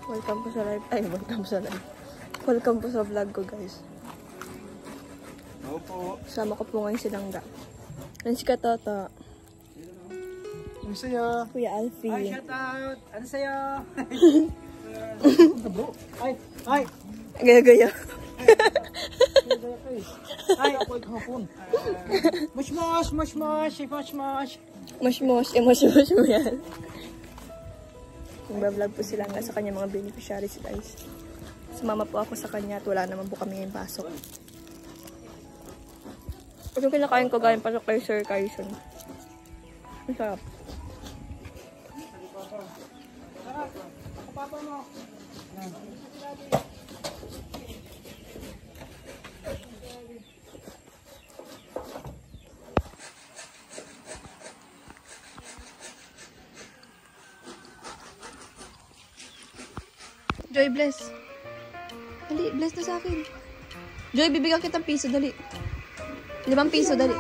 Welcome po sa live. Ay, welcome sa live. Welcome po sa vlog ko, guys. Opo. Sama ko po ngayon silang da. Yan si Katata. Ano sa'yo? Kuya Alfie. Ay, shout out! Ano sa'yo? Ay! Gaya-gaya. Ay, ako kahapon. Mush-mush! Mush-mush! Mush-mush! Mush-mush. Mush-mush mo yan. Nagbablog po sila nga sa kanya mga beneficiaries, guys. Sumama po ako sa kanya at wala naman po kami yung pasok. Ito yung kinakain ko galing pasok kay Sir Carson. Ang sarap. Papa mo! Joy, bless. Dali, bless na sa akin. Joy, bibigyan kitang piso, dali. 5 piso, dali.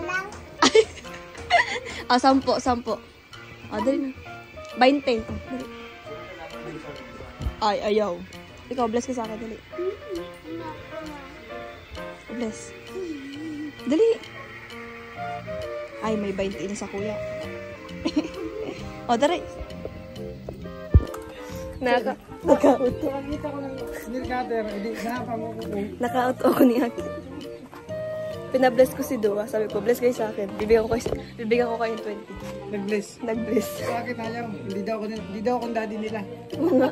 Ah, 10. Ah, dali na. 20. Oh, dali. Ay, ayaw. Ikaw, bless ka sa akin, dali. Bless. Dali. Ay, may 20 na sa kuya. Oh, dali. Naka-auto. Nakakita ko ng nilgader, hindi nahapa mo ko. Naka-auto ako ni Aki. Pinabless ko si Dua. Sabi ko, bless kayo sa akin. Bibigyan ko kayo ng 20. Nag-bless. Nag-bless. Bakit ayaw? Hindi daw akong daddy nila. Mga.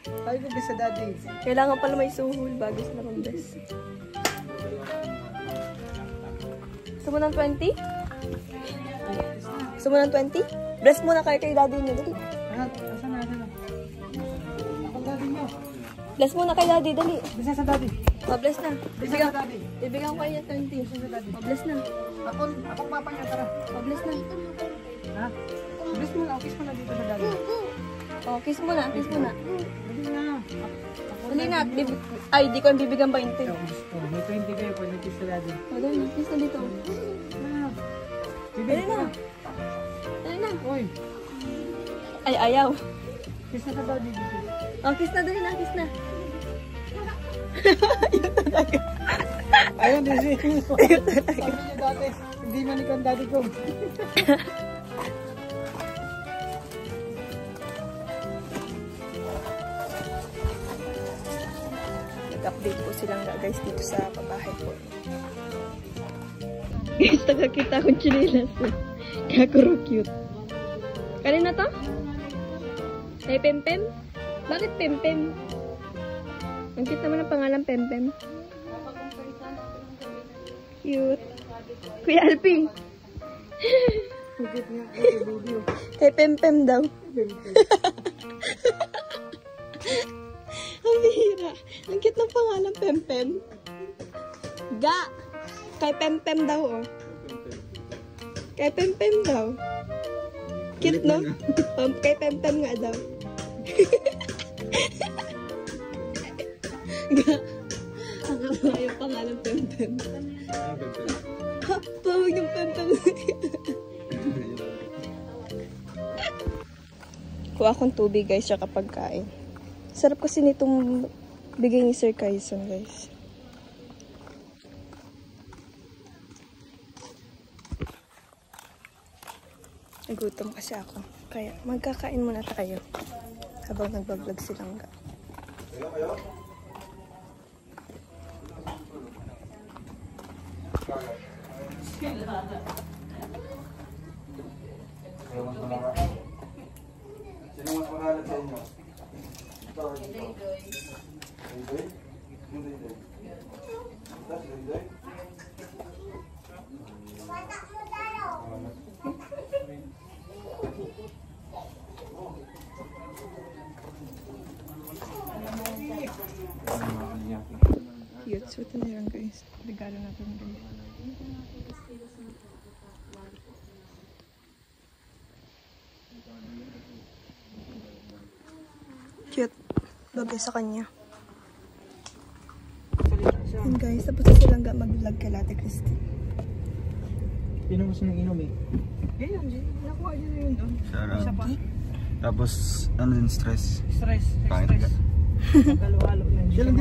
Sabi ko, bless sa daddy. Kailangan pala may suhul bago sila mag-bless. Gusto mo ng 20? Gusto mo ng 20? Bless muna kayo kay daddy niyo. Dali. Asan na? Ako daddy nyo. Bless muna kay daddy. Dali. Bless sa daddy. Bless na. Bless sa daddy. Bibigyan ko kayo ng 20. Bless sa daddy. Bless na. Akong papa niya, tara. Bless na. Ha? Bless mo na. Kiss mo na dito sa daddy. Oh, kiss muna. Kiss muna. Dali na. Dali na. Ay, di ko yung bibigyan 20. May 20 kayo pag nag-kiss sa daddy. Oh, dali na. Kiss na dito. Dali na. Dali na. Uy. Ay, ayaw. Kiss na sa daddy. Oh, kiss na. Dali na. Kiss na. Ayun, this is sabi niya dati, hindi man ikaw ang daddy ko. Nag-update po silang guys dito sa pabahay po. Guys, nakakita akong chinilas. Kakuro cute. Kanina to? Kay Pempem? Bakit Pempem? Ang cute naman ang pangalan Pempem. Cute. Kuya Alping. Kay Pempem daw. Ang bihira. Ang cute ng pangalan Pempem. Ga. Kay Pempem daw, oh. Kay Pempem daw. Cute, no? Kay Pempem nga daw. Ga. Ang kalawa yung pangalan Pempem. Ha, tawag yung Pempem. Kuha akong tubig, guys, siya kapag kain. Sarap kasi nitong bigay ni Sir Carson, guys. Gutom kasi ako. Kaya magkakain muna tayo habang nagbablog silang ga. Sino mas makalat sa inyo? Cute. So, ito na yan, guys. Regalo natin, guys. Cute. Bagay sa kanya. And guys, tapos na silang mag-vlog kay Ate Christine. Inom gusto nang inom eh. Ganyan, nakuha niya na yun. Isa pa. Tapos, ano din, stress. Stress. Halo-halo na. Siya lang